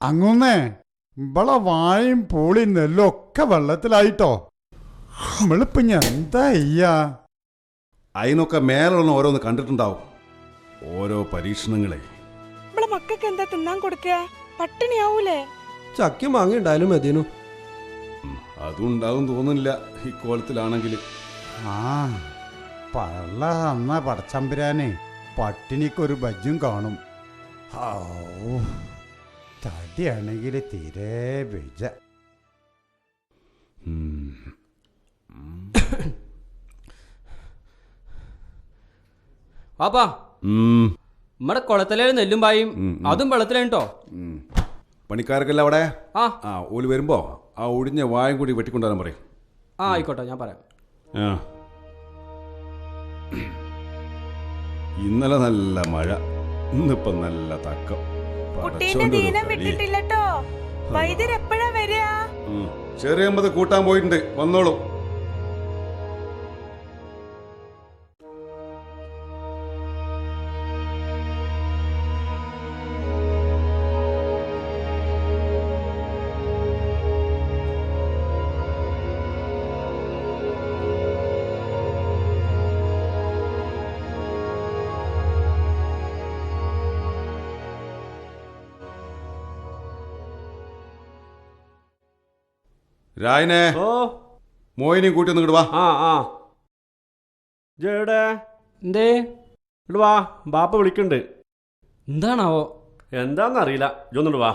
അങ്ങുന്നേ ഇവളെ വായും പൂളി നെല്ലും ഒക്കെ വെള്ളത്തിലായിട്ടോ. നമ്മളിപ്പോ എന്താ ചെയ്യാ? അതിനൊക്കെ മേലുള്ള ഓരോന്ന് കണ്ടിട്ടുണ്ടാവും, ഓരോ പരീക്ഷണങ്ങളെ. നമ്മളെ മക്കൾക്ക് എന്താ തിന്നാൻ കൊടുക്കുക? പട്ടിണിയാവൂലേ? ചക്കി മാങ്ങി ഉണ്ടായാലും മതിയനു. അതുണ്ടാവും തോന്നുന്നില്ല ഇക്കോളത്തിലാണെങ്കിൽ. ആ പള്ള തന്ന പടച്ചമ്പുരാനെ പട്ടിണിക്കൊരു ബജ്ജും കാണും. തടിയാണെങ്കിൽ തീരെ ബെജ. പാപ്പാ നമ്മടെ കുളത്തിലെ നെല്ലും പായും അതും വെള്ളത്തിലേട്ടോ. പണിക്കാർക്കല്ല അവിടെ. ആ ഓല് വരുമ്പോ ആ ഒടിഞ്ഞ വായും കൂടി വെട്ടിക്കൊണ്ടുവരാൻ പറയും. ആ ആയിക്കോട്ടെ, ഞാൻ പറയാം. ഇന്നലെ നല്ല മഴ, ഇന്നിപ്പം നല്ല തക്കം. കുട്ടീന്റെ ദീനം വിട്ടിട്ടില്ലട്ടോ. വൈദ്യർ എപ്പോഴാ വരിക? ചെറിയമ്പത് കൂട്ടാൻ പോയിട്ടുണ്ട്, വന്നോളൂ. രായനെ മോയിനെയും കൂട്ടി ഒന്ന് ഇടുവാ. ജേടെ എന്തേ ഇടുവാ, ബാപ്പ വിളിക്കണ്ട്. എന്താണാവോ? എന്താന്നറിയില്ല, ഇതൊന്നിടുവാ.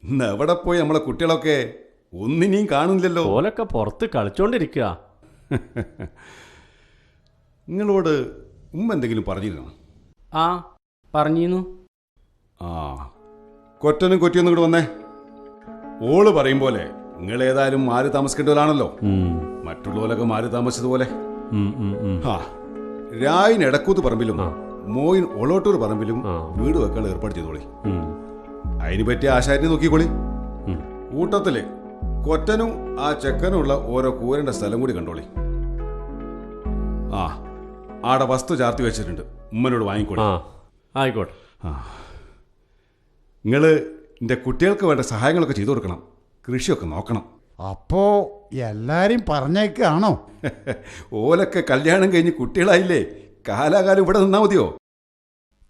ഇന്ന് എവിടെ പോയി നമ്മളെ കുട്ടികളൊക്കെ? ഒന്നിനെയും കാണുന്നില്ലല്ലോ. ഓലൊക്കെ പുറത്ത് കളിച്ചോണ്ടിരിക്കുക. നിങ്ങളോട് ഉമ്മ എന്തെങ്കിലും പറഞ്ഞിരുന്നോ? ആ പറഞ്ഞിരുന്നു. കൊറ്റനും കൊറ്റിയൊന്നും ഇങ്ങോട്ട് വന്നേ. ഓള് പറയും പോലെ നിങ്ങൾ ഏതായാലും മാറി താമസിക്കേണ്ടവരാണല്ലോ, മറ്റുള്ളവരൊക്കെ മാറി താമസിച്ചതുപോലെ. രായിന് എടക്കൂത്ത് പറമ്പിലും മോയിൻ ഒളോട്ടൂർ പറമ്പിലും വീട് വെക്കാൻ ഏർപ്പാട് ചെയ്തോളി. അതിന് പറ്റിയ ആശാരിനെ നോക്കിക്കോളി. കൂട്ടത്തില് കൊറ്റനും ആ ചെക്കനുള്ള ഓരോ കൂരന്റെ സ്ഥലം കൂടി കണ്ടോളി. ആടെ വസ്തു ചാർത്തി വെച്ചിട്ടുണ്ട്, ഉമ്മനോട് വാങ്ങിക്കോളി. ആയിക്കോട്ടെ. നിങ്ങള് എന്റെ കുട്ടികൾക്ക് വേണ്ട സഹായങ്ങളൊക്കെ ചെയ്തു കൊടുക്കണം, കൃഷിയൊക്കെ നോക്കണം. അപ്പോ എല്ലാരും പറഞ്ഞേക്കാണോ? ഓലൊക്കെ കല്യാണം കഴിഞ്ഞ് കുട്ടികളായില്ലേ, കാലാകാലം ഇവിടെ നിന്നാ മതിയോ?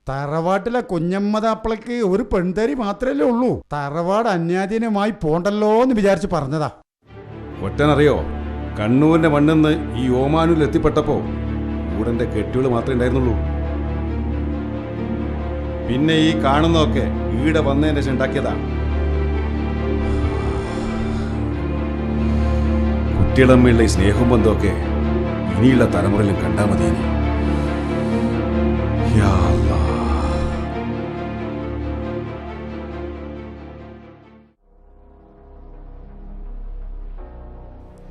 തറവാട്ടിലെ കുഞ്ഞമ്മതാപ്പിളക്ക് ഒരു പെൺതരി മാത്രമല്ലേ ഉള്ളൂ. തറവാട് അന്യാധീനമായി പോണ്ടല്ലോ എന്ന് വിചാരിച്ച് പറഞ്ഞതാ. ഒറ്റനറിയോ, കണ്ണൂരിന്റെ മണ്ണിന്ന് ഈ ഓമാനൂരിൽ എത്തിപ്പെട്ടപ്പോ കൂടന്റെ കെട്ടുകൾ മാത്രമേ ഉണ്ടായിരുന്നുള്ളൂ. പിന്നെ ഈ കാണുന്നതൊക്കെ ഈടെ വന്നതിന്റെ ശേഷം ഉണ്ടാക്കിയതാണ്. കുട്ടികളമ്മയുള്ള ഈ സ്നേഹം ബന്ധമൊക്കെ ഇനിയുള്ള തലമുറയിലും കണ്ടാൽ മതി.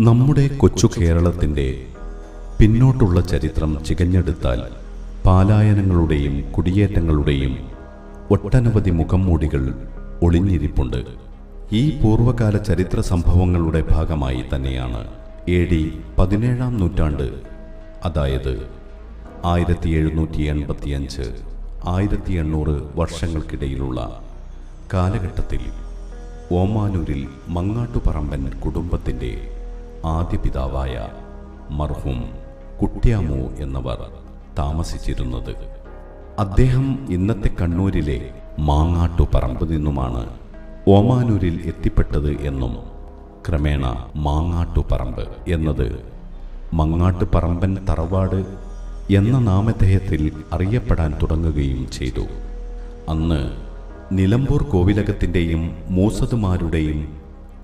നമ്മുടെ കൊച്ചു കേരളത്തിൻ്റെ പിന്നോട്ടുള്ള ചരിത്രം ചികഞ്ഞെടുത്താൽ പാലായനങ്ങളുടെയും കുടിയേറ്റങ്ങളുടെയും ഒട്ടനവധി മുഖംമൂടികൾ ഒളിഞ്ഞിരിപ്പുണ്ട്. ഈ പൂർവകാല ചരിത്ര സംഭവങ്ങളുടെ ഭാഗമായി തന്നെയാണ് AD 17-ാം നൂറ്റാണ്ട്, അതായത് 1785 1800 വർഷങ്ങൾക്കിടയിലുള്ള കാലഘട്ടത്തിൽ ഓമാനൂരിൽ മങ്ങാട്ടുപറമ്പൻ കുടുംബത്തിൻ്റെ ആദ്യ പിതാവായ മർഹൂം കുട്ട്യാമു എന്നവർ താമസിച്ചിരുന്നത്. അദ്ദേഹം ഇന്നത്തെ കണ്ണൂരിലെ മാങ്ങാട്ടുപറമ്പ് നിന്നുമാണ് ഓമാനൂരിൽ എത്തിപ്പെട്ടത് എന്നും ക്രമേണ മാങ്ങാട്ടുപറമ്പ് എന്നത് മങ്ങാട്ടുപറമ്പൻ തറവാട് എന്ന നാമധേയത്തിൽ അറിയപ്പെടാൻ തുടങ്ങുകയും ചെയ്തു. അന്ന് നിലമ്പൂർ കോവിലകത്തിൻ്റെയും മൂസതുമാരുടെയും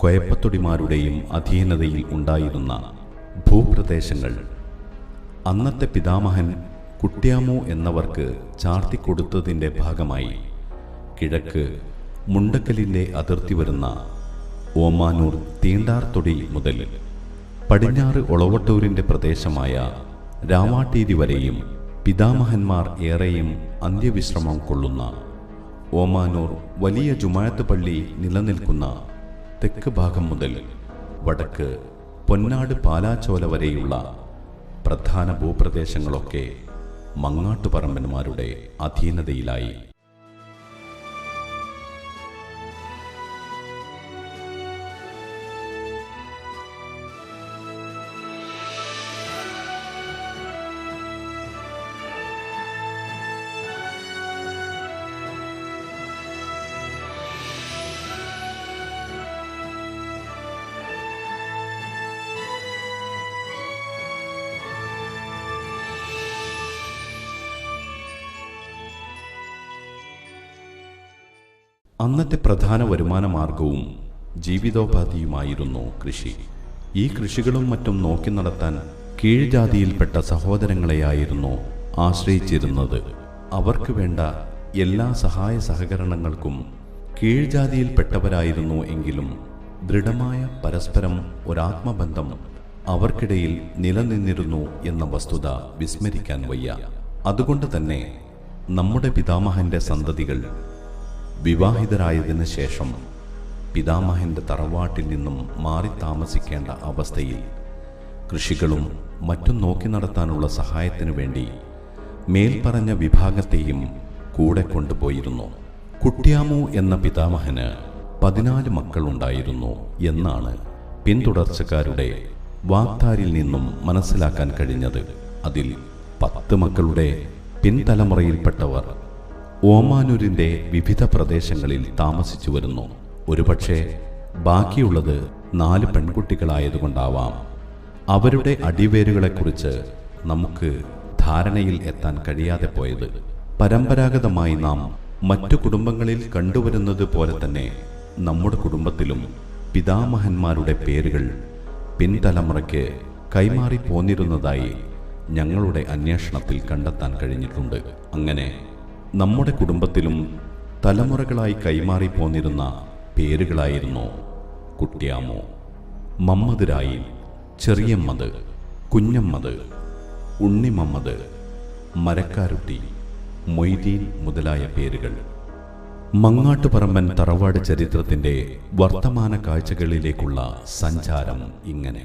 കൊയപ്പത്തൊടിമാരുടെയും അധീനതയിൽ ഉണ്ടായിരുന്ന ഭൂപ്രദേശങ്ങൾ അന്നത്തെ പിതാമഹൻ കുട്ട്യാമു എന്നവർക്ക് ചാർത്തിക്കൊടുത്തതിൻ്റെ ഭാഗമായി കിഴക്ക് മുണ്ടക്കലിൻ്റെ അതിർത്തി വരുന്ന ഓമാനൂർ തീണ്ടാർതൊടി മുതൽ പടിഞ്ഞാറ് ഒളവട്ടൂരിൻ്റെ പ്രദേശമായ രാവാട്ടീരി വരെയും പിതാമഹന്മാർ ഏറെയും അന്ത്യവിശ്രമം കൊള്ളുന്ന ഓമാനൂർ വലിയ ജുമാഅത്ത് പള്ളി നിലനിൽക്കുന്ന തെക്ക് ഭാഗം മുതൽ വടക്ക് പൊന്നാട് പാലാച്ചോല വരെയുള്ള പ്രധാന ഭൂപ്രദേശങ്ങളൊക്കെ മങ്ങാട്ടുപറമ്പന്മാരുടെ അധീനതയിലായി. അന്നത്തെ പ്രധാന വരുമാന മാർഗവും ജീവിതോപാധിയുമായിരുന്നു കൃഷി. ഈ കൃഷികളും മറ്റും നോക്കി നടത്താൻ കീഴ്ജാതിയിൽപ്പെട്ട സഹോദരങ്ങളെയായിരുന്നു ആശ്രയിച്ചിരുന്നത്. അവർക്ക് വേണ്ട എല്ലാ സഹായ സഹകരണങ്ങൾക്കും കീഴ്ജാതിയിൽപ്പെട്ടവരായിരുന്നു എങ്കിലും ദൃഢമായ പരസ്പരം ഒരാത്മബന്ധം അവർക്കിടയിൽ നിലനിന്നിരുന്നു എന്ന വസ്തുത വിസ്മരിക്കാൻ വയ്യ. അതുകൊണ്ട് തന്നെ നമ്മുടെ പിതാമഹന്റെ സന്തതികൾ വിവാഹിതരായതിനു ശേഷം പിതാമഹന്റെ തറവാട്ടിൽ നിന്നും മാറി താമസിക്കേണ്ട അവസ്ഥയിൽ കൃഷികളും മറ്റും നോക്കി നടത്താനുള്ള സഹായത്തിനു വേണ്ടി മേൽപ്പറഞ്ഞ വിഭാഗത്തെയും കൂടെ കൊണ്ടുപോയിരുന്നു. കുട്ട്യാമു എന്ന പിതാമഹന് 14 മക്കളുണ്ടായിരുന്നു എന്നാണ് പിന്തുടർച്ചക്കാരുടെ വാക്താരിൽ നിന്നും മനസ്സിലാക്കാൻ കഴിഞ്ഞത്. അതിൽ 10 മക്കളുടെ പിൻതലമുറയിൽപ്പെട്ടവർ ഓമാനൂരിന്റെ വിവിധ പ്രദേശങ്ങളിൽ താമസിച്ചു വരുന്നു. ഒരുപക്ഷെ ബാക്കിയുള്ളത് 4 പെൺകുട്ടികളായതുകൊണ്ടാവാം അവരുടെ അടിവേരുകളെക്കുറിച്ച് നമുക്ക് ധാരണയിൽ എത്താൻ കഴിയാതെ പോയത്. പരമ്പരാഗതമായി നാം മറ്റു കുടുംബങ്ങളിൽ കണ്ടുവരുന്നത് പോലെ തന്നെ നമ്മുടെ കുടുംബത്തിലും പിതാമഹന്മാരുടെ പേരുകൾ പിൻതലമുറയ്ക്ക് കൈമാറി പോന്നിരുന്നതായി ഞങ്ങളുടെ അന്വേഷണത്തിൽ കണ്ടെത്താൻ കഴിഞ്ഞിട്ടുണ്ട്. അങ്ങനെ നമ്മുടെ കുടുംബത്തിലും തലമുറകളായി കൈമാറി പോന്നിരുന്ന പേരുകളായിരുന്നു കുട്ട്യാമു, മമ്മദ് രായി, ചെറിയമ്മദ്, കുഞ്ഞമ്മദ്, ഉണ്ണിമമ്മദ്, മരക്കാരുട്ടി, മൊയ്തീൻ മുതലായ പേരുകൾ. മങ്ങാട്ടുപറമ്പൻ തറവാട് ചരിത്രത്തിൻ്റെ വർത്തമാന കാഴ്ചകളിലേക്കുള്ള സഞ്ചാരം ഇങ്ങനെ.